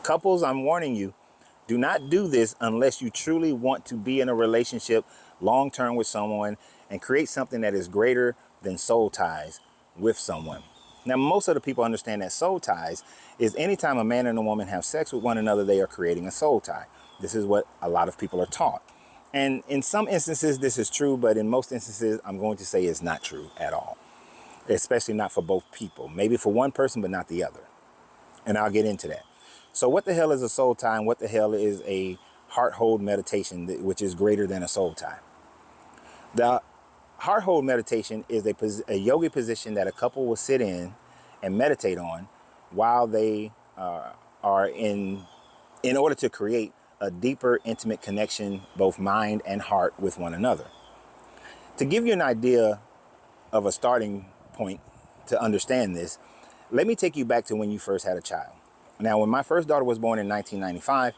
Couples, I'm warning you, do not do this unless you truly want to be in a relationship long term with someone and create something that is greater than soul ties with someone. Now, most of the people understand that soul ties is anytime a man and a woman have sex with one another, they are creating a soul tie. This is what a lot of people are taught. And in some instances, this is true, but in most instances, I'm going to say it's not true at all, especially not for both people. Maybe for one person, but not the other. And I'll get into that. So what the hell is a soul tie, and what the hell is a heart hold meditation, which is greater than a soul tie? The heart hold meditation is a yogi position that a couple will sit in and meditate on while they are in order to create a deeper, intimate connection, both mind and heart, with one another. To give you an idea of a starting point to understand this, let me take you back to when you first had a child. Now, when my first daughter was born in 1995,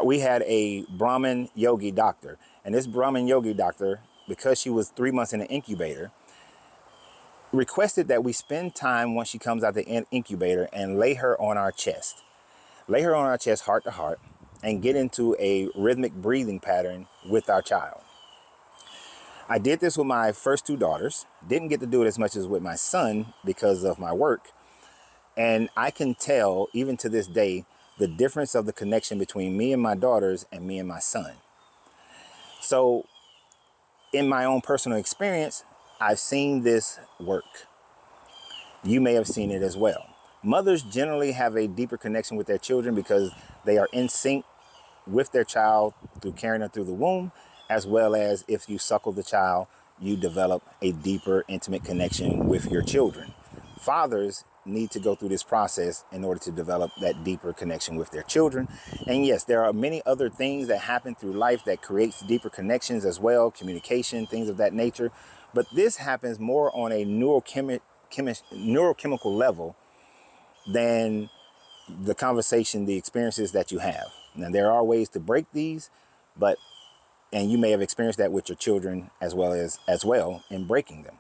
we had a Brahmin yogi doctor. And this Brahmin yogi doctor, because she was 3 months in an incubator, requested that we spend time once she comes out the incubator and lay her on our chest. Lay her on our chest, heart to heart, and get into a rhythmic breathing pattern with our child. I did this with my first two daughters. Didn't get to do it as much as with my son because of my work. And I can tell, even to this day, the difference of the connection between me and my daughters and me and my son. So in my own personal experience, I've seen this work. You may have seen it as well. Mothers generally have a deeper connection with their children because they are in sync with their child through carrying her through the womb, as well as if you suckle the child, you develop a deeper, intimate connection with your children. Fathers need to go through this process in order to develop that deeper connection with their children. And yes, there are many other things that happen through life that creates deeper connections as well, communication, things of that nature. But this happens more on a neurochemical level than the conversation, the experiences that you have. Now, there are ways to break these, and you may have experienced that with your children as well in breaking them.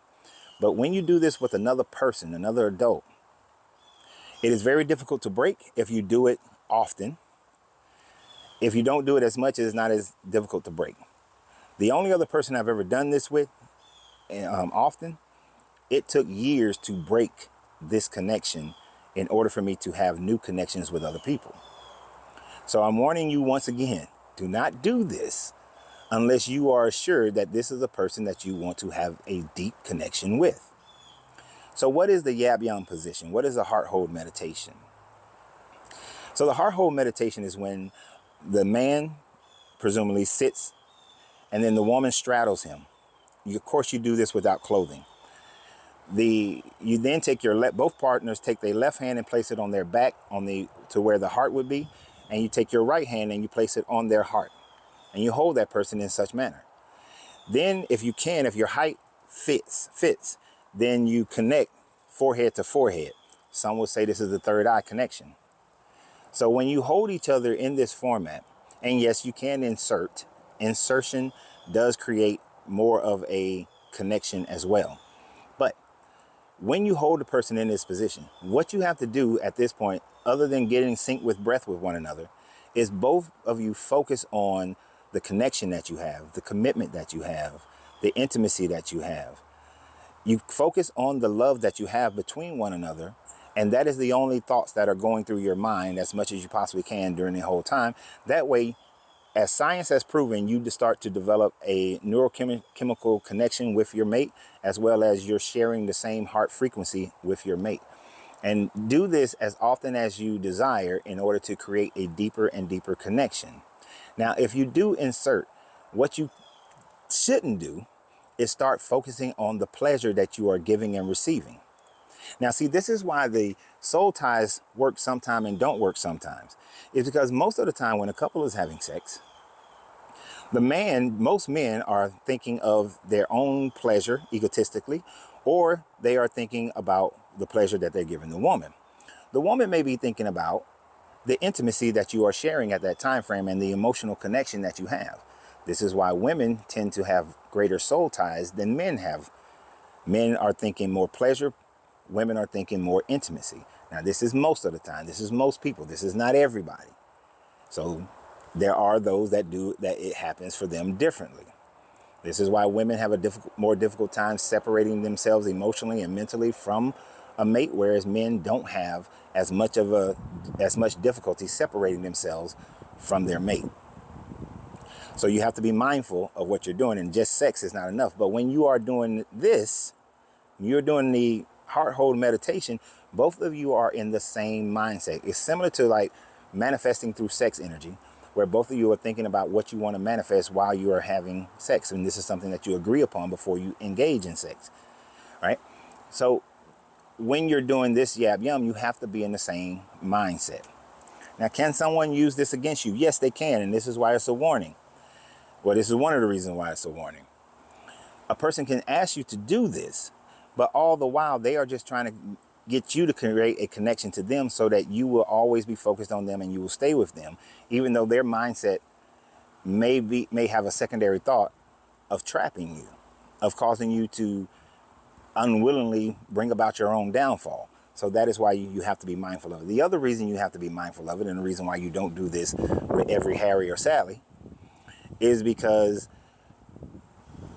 But when you do this with another person, another adult, it is very difficult to break if you do it often. If you don't do it as much, it's not as difficult to break. The only other person I've ever done this with often, it took years to break this connection in order for me to have new connections with other people. So I'm warning you once again, do not do this unless you are assured that this is a person that you want to have a deep connection with. So what is the Yab Yum position? What is a heart hold meditation? So the heart hold meditation is when the man presumably sits and then the woman straddles him. Of course, you do this without clothing. You then take both partners take their left hand and place it on their back to where the heart would be, and you take your right hand and you place it on their heart, and you hold that person in such manner. Then, if your height fits, then you connect forehead to forehead. Some will say this is the third eye connection. So when you hold each other in this format, and yes, you can insert. Insertion does create more of a connection as well. But when you hold a person in this position, what you have to do at this point, other than getting synced with breath with one another, is both of you focus on the connection that you have, the commitment that you have, the intimacy that you have. You focus on the love that you have between one another, and that is the only thoughts that are going through your mind as much as you possibly can during the whole time. That way, as science has proven, you start to develop a neurochemical connection with your mate, as well as you're sharing the same heart frequency with your mate. And do this as often as you desire in order to create a deeper and deeper connection. Now, if you do insert, what you shouldn't do is start focusing on the pleasure that you are giving and receiving. Now, see, this is why the soul ties work sometimes and don't work sometimes. It's because most of the time when a couple is having sex, most men are thinking of their own pleasure egotistically, or they are thinking about the pleasure that they're giving the woman. The woman may be thinking about the intimacy that you are sharing at that time frame and the emotional connection that you have. This is why women tend to have greater soul ties than men have. Men are thinking more pleasure. Women are thinking more intimacy. Now, this is most of the time. This is most people. This is not everybody. So there are those that it happens for them differently. This is why women have a more difficult time separating themselves emotionally and mentally from a mate, whereas men don't have as much difficulty separating themselves from their mate. So you have to be mindful of what you're doing, and just sex is not enough. But when you are doing this, you're doing the heart hold meditation, both of you are in the same mindset. It's similar to like manifesting through sex energy, where both of you are thinking about what you want to manifest while you are having sex. And this is something that you agree upon before you engage in sex, right? So when you're doing this yab yum, you have to be in the same mindset. Now, can someone use this against you? Yes, they can. And this is why it's a warning. Well, this is one of the reasons why it's a warning. A person can ask you to do this, but all the while they are just trying to get you to create a connection to them so that you will always be focused on them and you will stay with them, even though their mindset may have a secondary thought of trapping you, of causing you to unwillingly bring about your own downfall. So that is why you have to be mindful of it. The other reason you have to be mindful of it, and the reason why you don't do this with every Harry or Sally, is because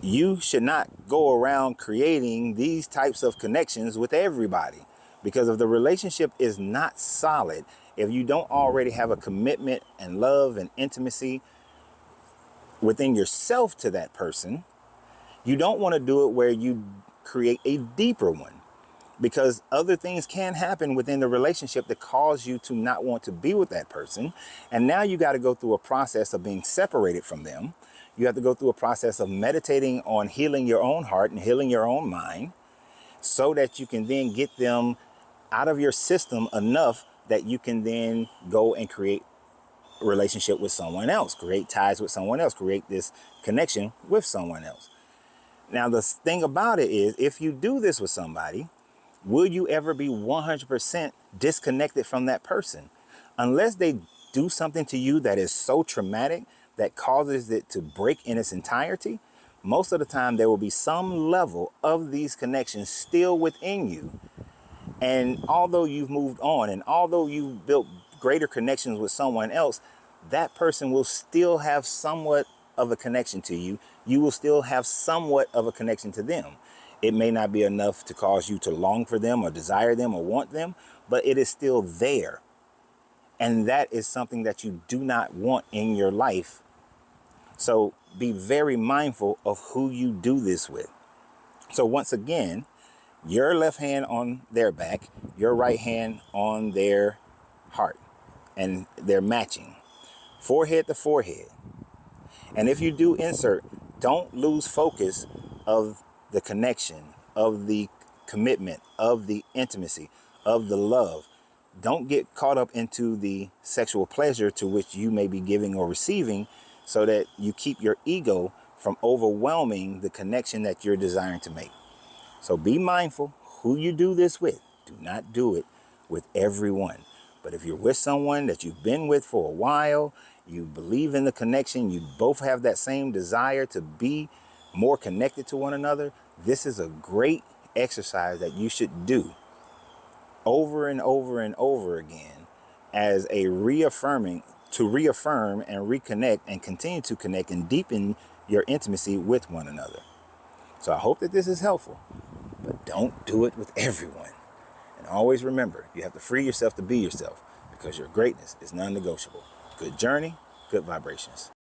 you should not go around creating these types of connections with everybody. Because if the relationship is not solid, if you don't already have a commitment and love and intimacy within yourself to that person, you don't want to do it where you create a deeper one. Because other things can happen within the relationship that cause you to not want to be with that person. And now you got to go through a process of being separated from them. You have to go through a process of meditating on healing your own heart and healing your own mind, so that you can then get them out of your system enough that you can then go and create a relationship with someone else, create ties with someone else, create this connection with someone else. Now, the thing about it is, if you do this with somebody, will you ever be 100% disconnected from that person? Unless they do something to you that is so traumatic that causes it to break in its entirety, most of the time there will be some level of these connections still within you. And although you've moved on and although you've built greater connections with someone else, that person will still have somewhat of a connection to you. You will still have somewhat of a connection to them. It may not be enough to cause you to long for them or desire them or want them, but it is still there. And that is something that you do not want in your life. So be very mindful of who you do this with. So once again, your left hand on their back, your right hand on their heart, and they're matching forehead to forehead. And if you do insert, don't lose focus of the connection, of the commitment, of the intimacy, of the love. Don't get caught up into the sexual pleasure to which you may be giving or receiving, so that you keep your ego from overwhelming the connection that you're desiring to make. So be mindful who you do this with. Do not do it with everyone. But if you're with someone that you've been with for a while, you believe in the connection, you both have that same desire to be more connected to one another, this is a great exercise that you should do over and over and over again, as a reaffirm and reconnect and continue to connect and deepen your intimacy with one another. So I hope that this is helpful, but don't do it with everyone. And always remember, you have to free yourself to be yourself, because your greatness is non-negotiable. Good journey, good vibrations.